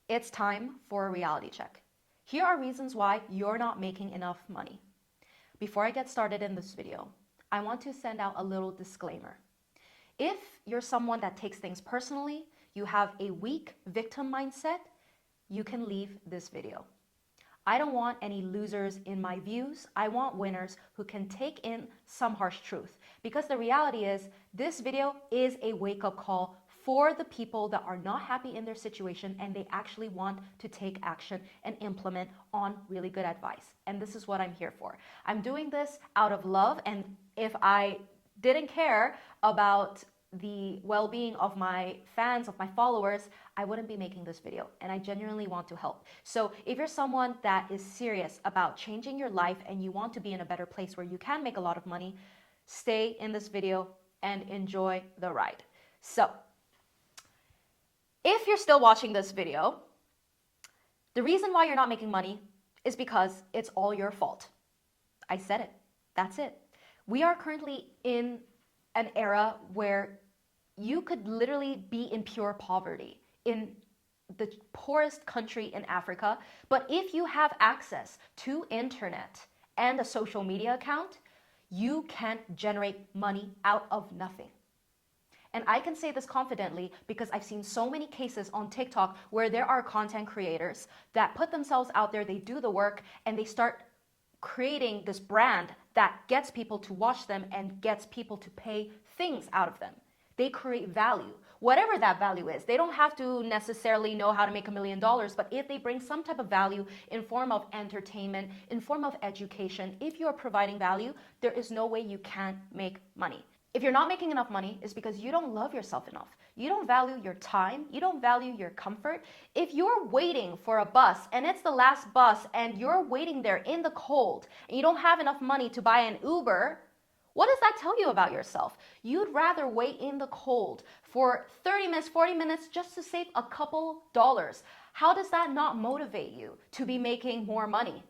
It's time for a reality check. Here are reasons why you're not making enough money. Before I get started in this video, I want to send out a little disclaimer. If you're someone that takes things personally, you have a weak victim mindset, you can leave this video. I don't want any losers in my views. I want winners who can take in some harsh truth. Because the reality is, this video is a wake-up call for the people that are not happy in their situation and they actually want to take action and implement on really good advice. And this is what I'm here for. I'm doing this out of love, and if I didn't care about the well-being of my fans, of my followers, I wouldn't be making this video, and I genuinely want to help. So if you're someone that is serious about changing your life and you want to be in a better place where you can make a lot of money, stay in this video and enjoy the ride. So if you're still watching this video, the reason why you're not making money is because it's all your fault. I said it. That's it. We are currently in an era where you could literally be in pure poverty in the poorest country in Africa. But if you have access to internet and a social media account, you can generate money out of nothing. And I can say this confidently because I've seen so many cases on TikTok where there are content creators that put themselves out there, they do the work, and they start creating this brand that gets people to watch them and gets people to pay things out of them. They create value, whatever that value is. They don't have to necessarily know how to make $1 million, but if they bring some type of value in form of entertainment, in form of education, if you're providing value, there is no way you can't make money. If you're not making enough money, it's because you don't love yourself enough. You don't value your time. You don't value your comfort. If you're waiting for a bus and it's the last bus and you're waiting there in the cold and you don't have enough money to buy an Uber, what does that tell you about yourself? You'd rather wait in the cold for 30 minutes, 40 minutes just to save a couple dollars. How does that not motivate you to be making more money?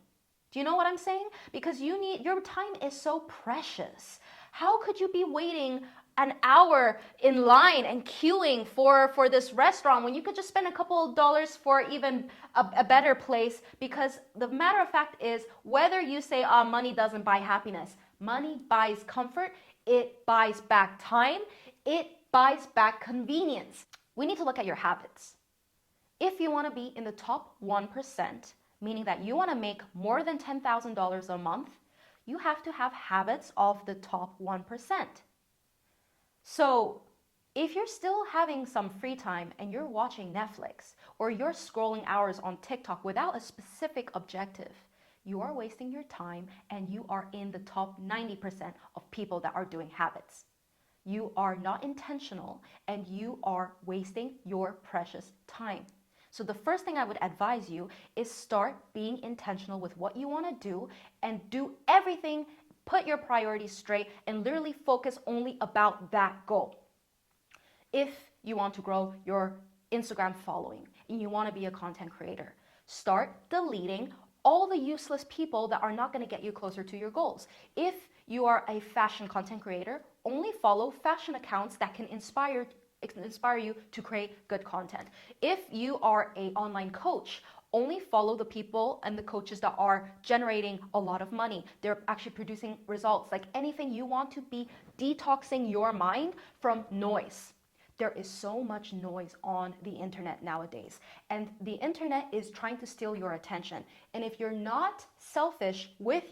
Do you know what I'm saying? Because your time is so precious. How could you be waiting an hour in line and queuing for this restaurant when you could just spend a couple of dollars for even a better place? Because the matter of fact is, whether you say, money doesn't buy happiness, money buys comfort, it buys back time, it buys back convenience. We need to look at your habits. If you want to be in the top 1%, meaning that you want to make more than $10,000 a month, you have to have habits of the top 1%. So if you're still having some free time and you're watching Netflix or you're scrolling hours on TikTok without a specific objective, you are wasting your time and you are in the top 90% of people that are doing habits. You are not intentional and you are wasting your precious time. So the first thing I would advise you is start being intentional with what you want to do and do everything, put your priorities straight and literally focus only about that goal. If you want to grow your Instagram following and you want to be a content creator, start deleting all the useless people that are not going to get you closer to your goals. If you are a fashion content creator, only follow fashion accounts that can inspire you to create good content. If you are an online coach, only follow the people and the coaches that are generating a lot of money. They're actually producing results. Like anything, you want to be detoxing your mind from noise. There is so much noise on the internet nowadays, and the internet is trying to steal your attention. And if you're not selfish with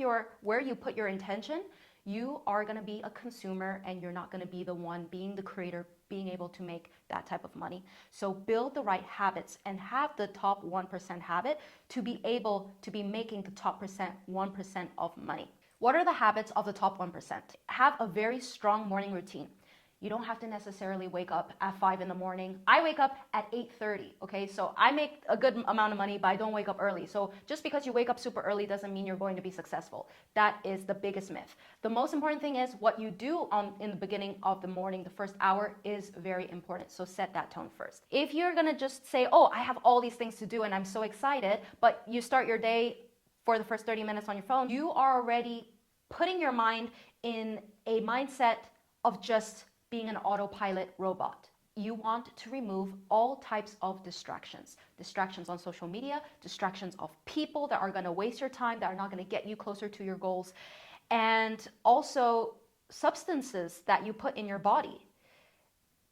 where you put your intention, you are going to be a consumer and you're not going to be the one being the creator, being able to make that type of money. So build the right habits and have the top 1% habit to be able to be making the top 1% of money. What are the habits of the top 1%? Have a very strong morning routine. You don't have to necessarily wake up at 5 in the morning. I wake up at 8:30, okay? So I make a good amount of money, but I don't wake up early. So just because you wake up super early doesn't mean you're going to be successful. That is the biggest myth. The most important thing is what you do in the beginning of the morning, the first hour is very important. So set that tone first. If you're gonna just say, oh, I have all these things to do and I'm so excited, but you start your day for the first 30 minutes on your phone, you are already putting your mind in a mindset of just being an autopilot robot. you want to remove all types of distractions. Distractions on social media, distractions of people that are going to waste your time, that are not going to get you closer to your goals, and also substances that you put in your body.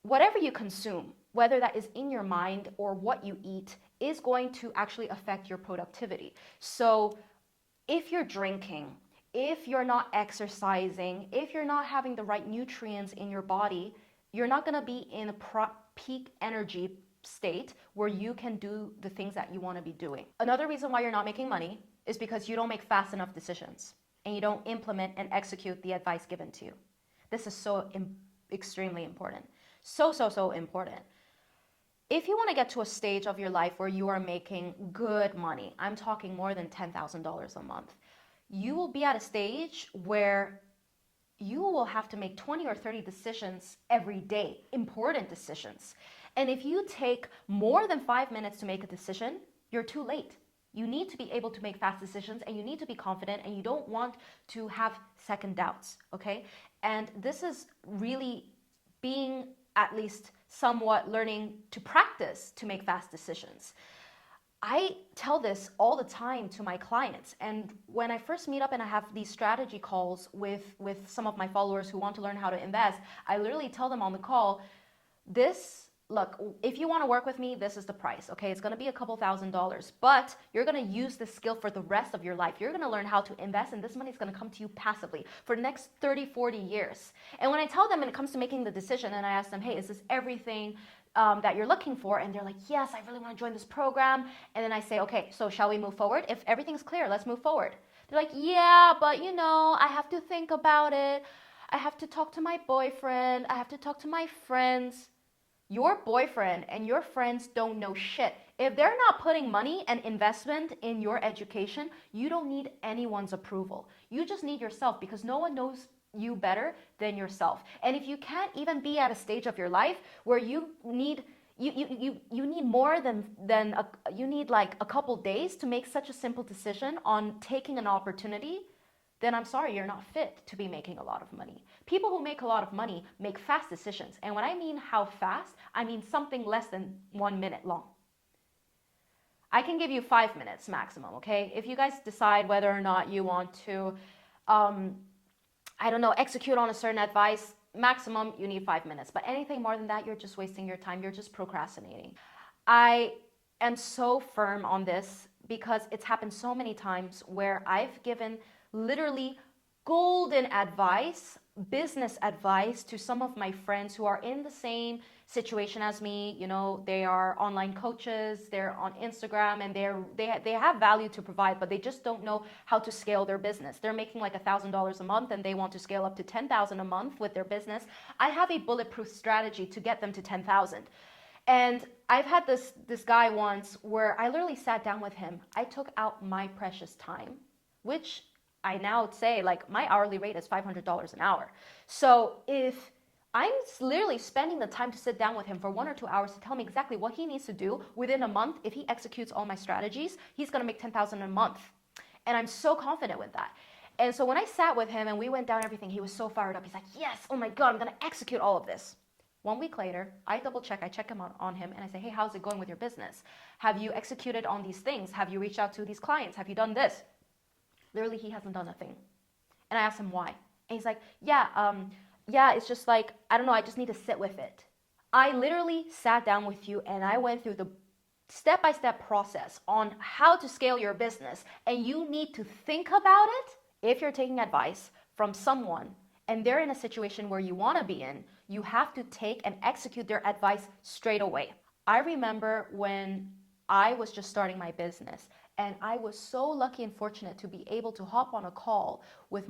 Whatever you consume, whether that is in your mind or what you eat, is going to actually affect your productivity. So if you're drinking, if you're not exercising, if you're not having the right nutrients in your body, you're not going to be in a peak energy state where you can do the things that you want to be doing. Another reason why you're not making money is because you don't make fast enough decisions and you don't implement and execute the advice given to you. This is so extremely important. So important. If you want to get to a stage of your life where you are making good money, I'm talking more than $10,000 a month, you will be at a stage where you will have to make 20 or 30 decisions every day, important decisions. And if you take more than 5 minutes to make a decision, you're too late. You need to be able to make fast decisions, and you need to be confident, and you don't want to have second doubts, okay? And this is really being at least somewhat learning to practice to make fast decisions. I tell this all the time to my clients. And when I first meet up and I have these strategy calls with some of my followers who want to learn how to invest, I literally tell them on the call, look, if you want to work with me, this is the price, okay? It's going to be a couple $1,000s, but you're going to use this skill for the rest of your life. You're going to learn how to invest, and this money is going to come to you passively for the next 30, 40 years. And when I tell them when it comes to making the decision, and I ask them, hey, is this everything that you're looking for? And they're like, yes, I really want to join this program. And then I say, okay, so shall we move forward? If everything's clear, let's move forward. They're like, yeah, but I have to think about it. I have to talk to my boyfriend. I have to talk to my friends. Your boyfriend and your friends don't know shit. If they're not putting money and investment in your education, you don't need anyone's approval. You just need yourself, because no one knows you better than yourself. And if you can't even be at a stage of your life where you need more than you need like a couple days to make such a simple decision on taking an opportunity, then I'm sorry, you're not fit to be making a lot of money. People who make a lot of money make fast decisions. And when I mean how fast, I mean something less than 1 minute long. I can give you 5 minutes maximum, okay? If you guys decide whether or not you want to, execute on a certain advice, maximum you need 5 minutes. But anything more than that, you're just wasting your time. You're just procrastinating. I am so firm on this because it's happened so many times where I've given literally golden advice, business advice to some of my friends who are in the same situation as me. They are online coaches, they're on Instagram, and they have value to provide, but they just don't know how to scale their business. They're making like $1,000 a month and they want to scale up to 10,000 a month with their business. I have a bulletproof strategy to get them to 10,000. And I've had this guy once where I literally sat down with him. I took out my precious time, which I now say, like, my hourly rate is $500 an hour. So if I'm literally spending the time to sit down with him for 1 or 2 hours to tell me exactly what he needs to do within a month, if he executes all my strategies, he's going to make 10,000 a month. And I'm so confident with that. And so when I sat with him and we went down everything, he was so fired up. He's like, yes, oh my God, I'm going to execute all of this. 1 week later, I check him on him, and I say, hey, how's it going with your business? Have you executed on these things? Have you reached out to these clients? Have you done this? Literally, he hasn't done a thing. And I asked him why. And he's like, yeah, it's just like, I don't know, I just need to sit with it. I literally sat down with you and I went through the step-by-step process on how to scale your business. And you need to think about it. If you're taking advice from someone and they're in a situation where you want to be in, you have to take and execute their advice straight away. I remember when I was just starting my business, and I was so lucky and fortunate to be able to hop on a call with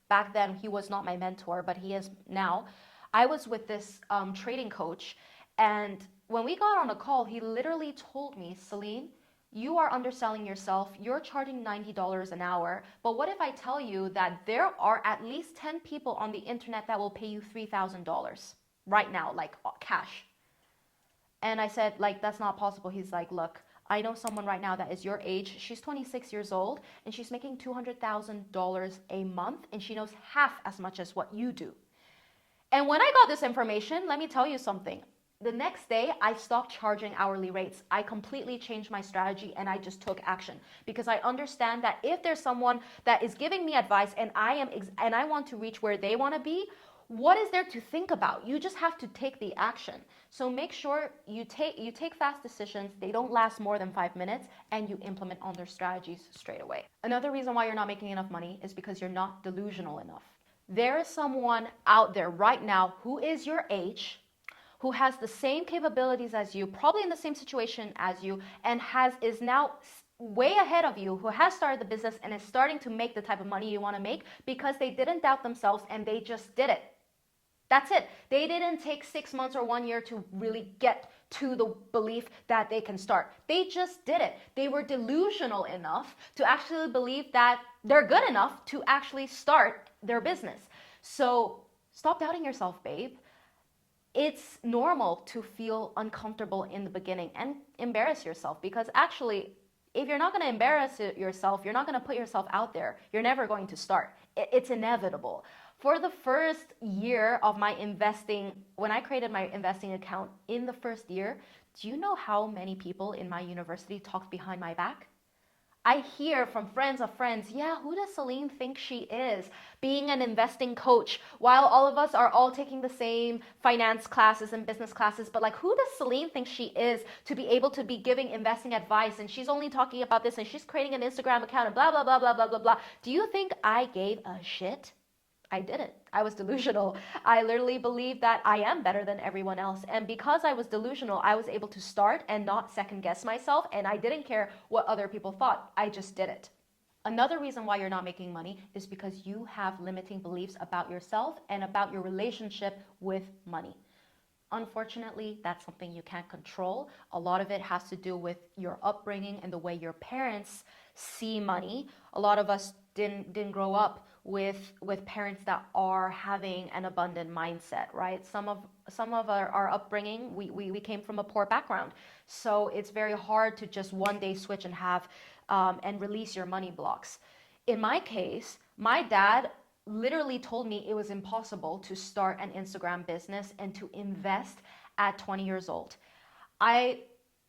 back then he was not my mentor, but he is now. I was with this trading coach, and when we got on a call, he literally told me, Celine, you are underselling yourself. You're charging $90 an hour. But what if I tell you that there are at least 10 people on the internet that will pay you $3,000 right now, like cash? And I said, like, that's not possible. He's like, look, I know someone right now that is your age. She's 26 years old and she's making $200,000 a month, and she knows half as much as what you do. And when I got this information, let me tell you something. The next day, I stopped charging hourly rates. I completely changed my strategy and I just took action because I understand that if there's someone that is giving me advice and I want to reach where they want to be, what is there to think about? You just have to take the action. So make sure you take fast decisions. They don't last more than 5 minutes, and you implement on their strategies straight away. Another reason why you're not making enough money is because you're not delusional enough. There is someone out there right now who is your age, who has the same capabilities as you, probably in the same situation as you, and is now way ahead of you, who has started the business and is starting to make the type of money you want to make because they didn't doubt themselves and they just did it. That's it. They didn't take 6 months or 1 year to really get to the belief that they can start. They just did it. They were delusional enough to actually believe that they're good enough to actually start their business. So stop doubting yourself, babe. It's normal to feel uncomfortable in the beginning and embarrass yourself, because actually, if you're not going to embarrass yourself, you're not going to put yourself out there, you're never going to start. It's inevitable. For the first year of my investing, when I created my investing account in the first year, do you know how many people in my university talked behind my back? I hear from friends of friends, yeah, who does Celine think she is, being an investing coach, while all of us are all taking the same finance classes and business classes, but like, who does Celine think she is to be able to be giving investing advice, and she's only talking about this, and she's creating an Instagram account, and blah, blah, blah, blah, blah, blah, blah. Do you think I gave a shit? I didn't. I was delusional. I literally believed that I am better than everyone else. And because I was delusional, I was able to start and not second guess myself. And I didn't care what other people thought. I just did it. Another reason why you're not making money is because you have limiting beliefs about yourself and about your relationship with money. Unfortunately, that's something you can't control. A lot of it has to do with your upbringing and the way your parents see money. A lot of us didn't grow up with parents that are having an abundant mindset, right? Some of our upbringing, we came from a poor background, so it's very hard to just one day switch and have and release your money blocks. In my case, my dad literally told me it was impossible to start an Instagram business and to invest at 20 years old. I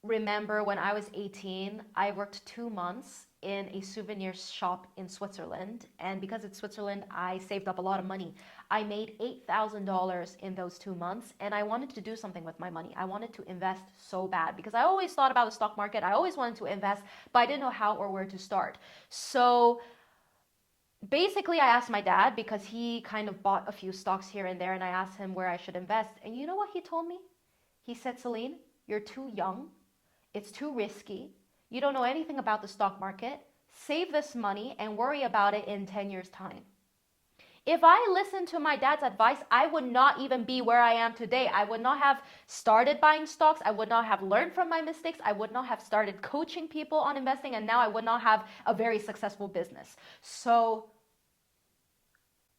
remember when I was 18, I worked 2 months in a souvenir shop in Switzerland. And because it's Switzerland, I saved up a lot of money. I made $8,000 in those 2 months, and I wanted to do something with my money. I wanted to invest so bad because I always thought about the stock market. I always wanted to invest, but I didn't know how or where to start. So basically, I asked my dad because he kind of bought a few stocks here and there, and I asked him where I should invest. And you know what he told me? He said, Celine, you're too young. It's too risky. You don't know anything about the stock market. Save this money and worry about it in 10 years' time. If I listened to my dad's advice, I would not even be where I am today. I would not have started buying stocks. I would not have learned from my mistakes. I would not have started coaching people on investing. And now I would not have a very successful business. So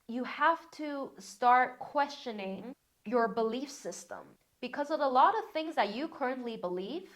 you have to start questioning your belief system, because of a lot of things that you currently believe,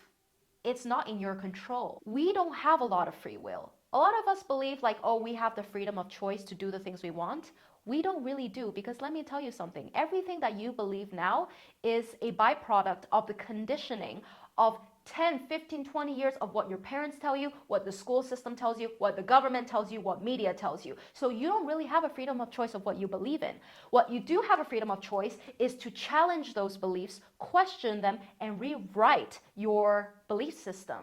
it's not in your control. We don't have a lot of free will. A lot of us believe like, oh, we have the freedom of choice to do the things we want. We don't really do, because let me tell you something. Everything that you believe now is a byproduct of the conditioning of 10, 15, 20 years of what your parents tell you, what the school system tells you, what the government tells you, what media tells you. So you don't really have a freedom of choice of what you believe in. What you do have a freedom of choice is to challenge those beliefs, question them, and rewrite your belief system.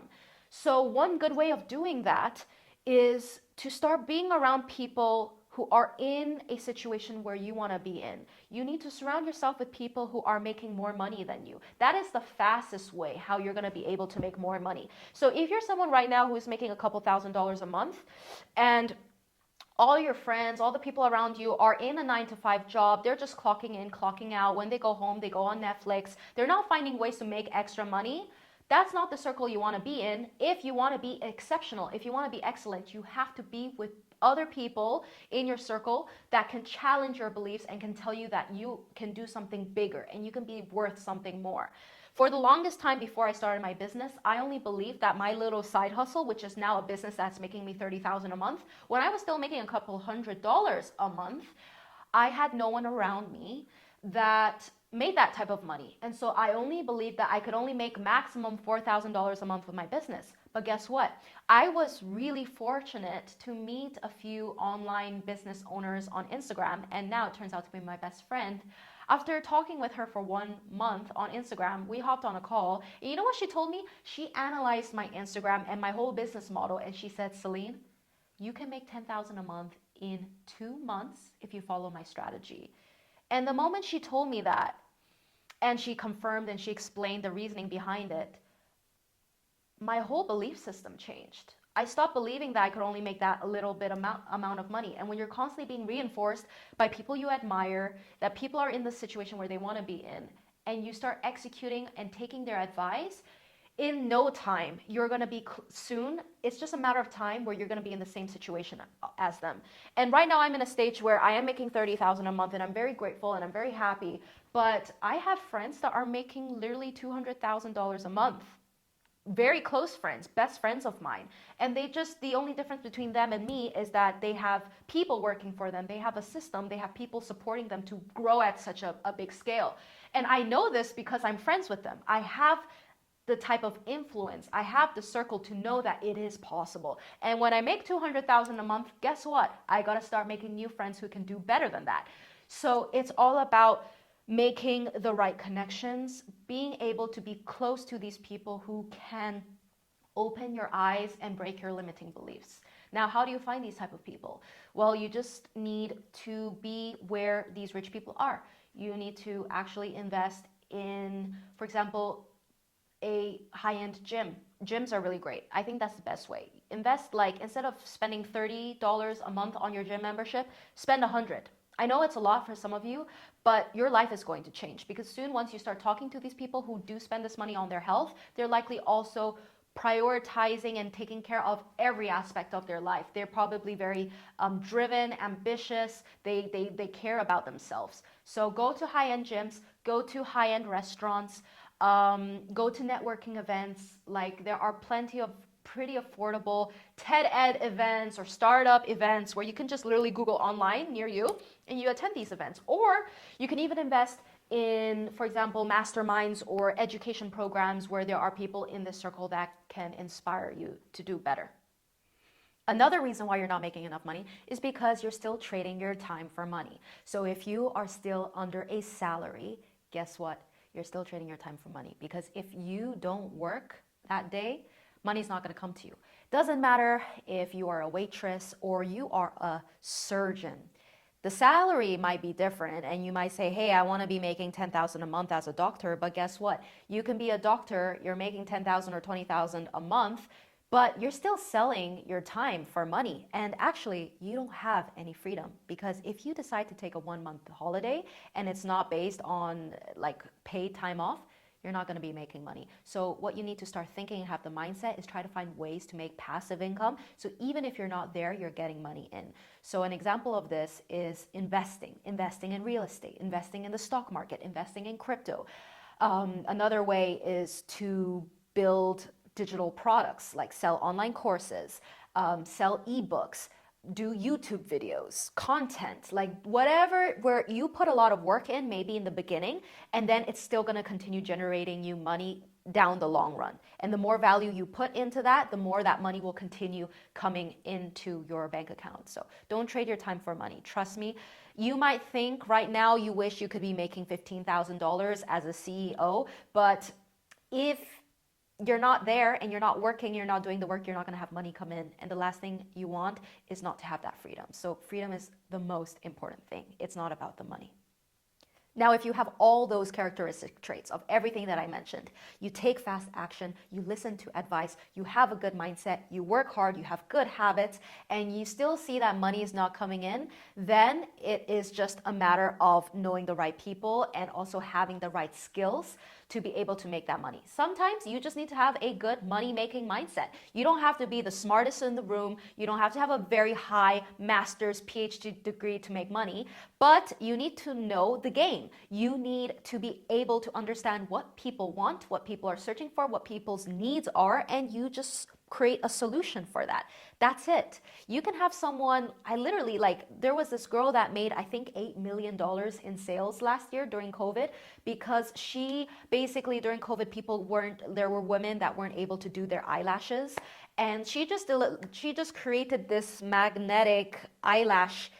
So one good way of doing that is to start being around people who are in a situation where you want to be in. You need to surround yourself with people who are making more money than you. That is the fastest way how you're going to be able to make more money. So if you're someone right now who's making a couple $1,000s a month, and all your friends, all the people around you are in a 9 to 5 job, they're just clocking in, clocking out. When they go home, they go on Netflix. They're not finding ways to make extra money. That's not the circle you want to be in. If you want to be exceptional, if you want to be excellent, you have to be with other people in your circle that can challenge your beliefs and can tell you that you can do something bigger and you can be worth something more. For the longest time before I started my business, I only believed that my little side hustle, which is now a business that's making me $30,000 a month, when I was still making a couple $100s a month, I had no one around me that made that type of money. And so I only believed that I could only make maximum $4,000 a month with my business. But guess what? I was really fortunate to meet a few online business owners on Instagram, and now it turns out to be my best friend. After talking with her for 1 month on Instagram, we hopped on a call. And you know what she told me? She analyzed my Instagram and my whole business model, and she said, Celine, you can make 10,000 a month in 2 months if you follow my strategy. And the moment she told me that, and she confirmed and she explained the reasoning behind it, my whole belief system changed. I stopped believing that I could only make that a little bit amount of money. And when you're constantly being reinforced by people you admire, that people are in the situation where they want to be in, and you start executing and taking their advice, in no time, you're going to be soon. It's just a matter of time where you're going to be in the same situation as them. And right now I'm in a stage where I am making 30,000 a month, and I'm very grateful and I'm very happy. But I have friends that are making literally $200,000 a month, very close friends, best friends of mine. And the only difference between them and me is that they have people working for them. They have a system. They have people supporting them to grow at such a big scale. And I know this because I'm friends with them. I have the type of influence. I have the circle to know that it is possible. And when I make 200,000 a month, guess what? I got to start making new friends who can do better than that. So it's all about making the right connections, being able to be close to these people who can open your eyes and break your limiting beliefs. Now, how do you find these type of people? Well, you just need to be where these rich people are. You need to actually invest in, for example, a high-end gym. Gyms are really great. I think that's the best way. Invest, like, instead of spending $30 a month on your gym membership, spend 100. I know it's a lot for some of you, but your life is going to change, because soon, once you start talking to these people who do spend this money on their health, they're likely also prioritizing and taking care of every aspect of their life. They're probably very driven, ambitious. They care about themselves. So go to high-end gyms, go to high-end restaurants, go to networking events. Like, there are plenty of pretty affordable TED Ed events or startup events where you can just literally Google online near you and you attend these events. Or you can even invest in, for example, masterminds or education programs where there are people in this circle that can inspire you to do better. Another reason why you're not making enough money is because you're still trading your time for money. So if you are still under a salary, guess what? You're still trading your time for money, because if you don't work that day, money's not going to come to you. Doesn't matter if you are a waitress or you are a surgeon. The salary might be different, and you might say, hey, I want to be making 10,000 a month as a doctor, but guess what? You can be a doctor, you're making 10,000 or 20,000 a month, but you're still selling your time for money. And actually, you don't have any freedom, because if you decide to take a 1 month holiday and it's not based on like paid time off, you're not going to be making money. So what you need to start thinking and have the mindset is try to find ways to make passive income. So even if you're not there, you're getting money in. So an example of this is investing in real estate, investing in the stock market, investing in crypto. Another way is to build digital products, like sell online courses, sell ebooks, do YouTube videos, content, like whatever, where you put a lot of work in, maybe in the beginning, and then it's still going to continue generating you money down the long run. And the more value you put into that, the more that money will continue coming into your bank account. So don't trade your time for money. Trust me. You might think right now you wish you could be making $15,000 as a CEO, but if you're not there and you're not working, you're not doing the work, you're not going to have money come in. And the last thing you want is not to have that freedom. So freedom is the most important thing. It's not about the money. Now, if you have all those characteristic traits of everything that I mentioned, you take fast action, you listen to advice, you have a good mindset, you work hard, you have good habits, and you still see that money is not coming in, then it is just a matter of knowing the right people and also having the right skills to be able to make that money. Sometimes you just need to have a good money-making mindset. You don't have to be the smartest in the room. You don't have to have a very high master's, PhD degree to make money, but you need to know the game. You need to be able to understand what people want, what people are searching for, what people's needs are, and you just create a solution for that. That's it. You can have someone, I literally, like, there was this girl that made, I think, $8 million in sales last year during COVID, because she basically, during COVID, there were women that weren't able to do their eyelashes. And she just created this magnetic eyelash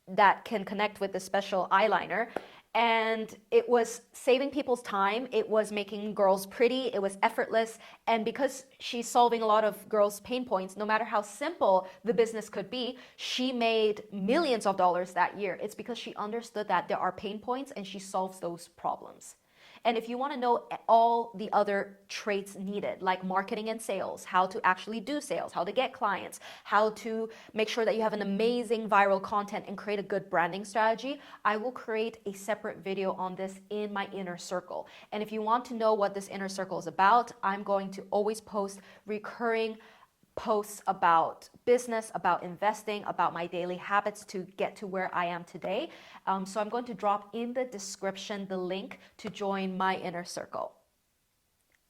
that can connect with the special eyeliner, and it was saving people's time. It was making girls pretty. It was effortless. And because she's solving a lot of girls' pain points, no matter how simple the business could be, she made millions of dollars that year. It's because she understood that there are pain points and she solves those problems. And if you want to know all the other traits needed, like marketing and sales, how to actually do sales, how to get clients, how to make sure that you have an amazing viral content and create a good branding strategy, I will create a separate video on this in my inner circle. And if you want to know what this inner circle is about, I'm going to always post recurring posts about business, about investing, about my daily habits to get to where I am today. So I'm going to drop in the description the link to join my inner circle.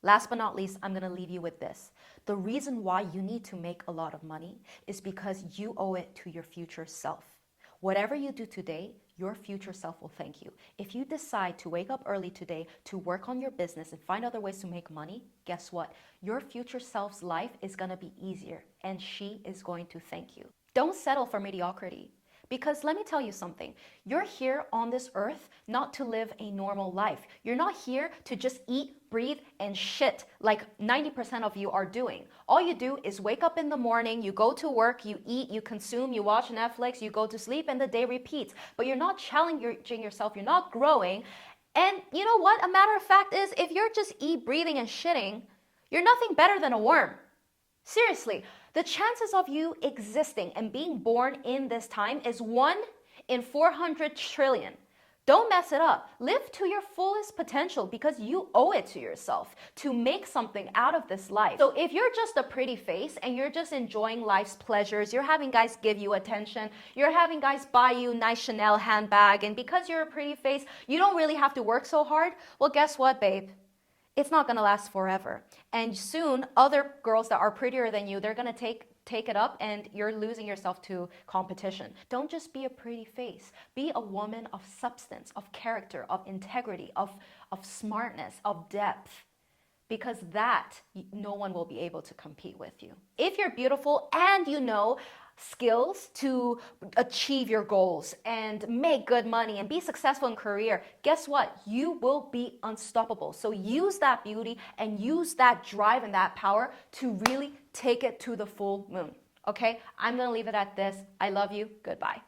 Last but not least, I'm going to leave you with this. The reason why you need to make a lot of money is because you owe it to your future self. Whatever you do today, your future self will thank you. If you decide to wake up early today to work on your business and find other ways to make money, guess what? Your future self's life is going to be easier, and she is going to thank you. Don't settle for mediocrity. Because let me tell you something, you're here on this earth not to live a normal life. You're not here to just eat, breathe, and shit like 90% of you are doing. All you do is wake up in the morning, you go to work, you eat, you consume, you watch Netflix, you go to sleep, and the day repeats. But you're not challenging yourself, you're not growing. And you know what? A matter of fact is, if you're just eat, breathing, and shitting, you're nothing better than a worm. Seriously, the chances of you existing and being born in this time is 1 in 400 trillion. Don't mess it up. Live to your fullest potential because you owe it to yourself to make something out of this life. So if you're just a pretty face and you're just enjoying life's pleasures, you're having guys give you attention, you're having guys buy you a nice Chanel handbag, and because you're a pretty face, you don't really have to work so hard, well, guess what, babe? It's not going to last forever. And soon, other girls that are prettier than you, they're going to take it up, and you're losing yourself to competition. Don't just be a pretty face. Be a woman of substance, of character, of integrity, of smartness, of depth. Because that, no one will be able to compete with you. If you're beautiful and you know skills to achieve your goals and make good money and be successful in career, guess what? You will be unstoppable. So use that beauty and use that drive and that power to really take it to the full moon. Okay? I'm going to leave it at this. I love you. Goodbye.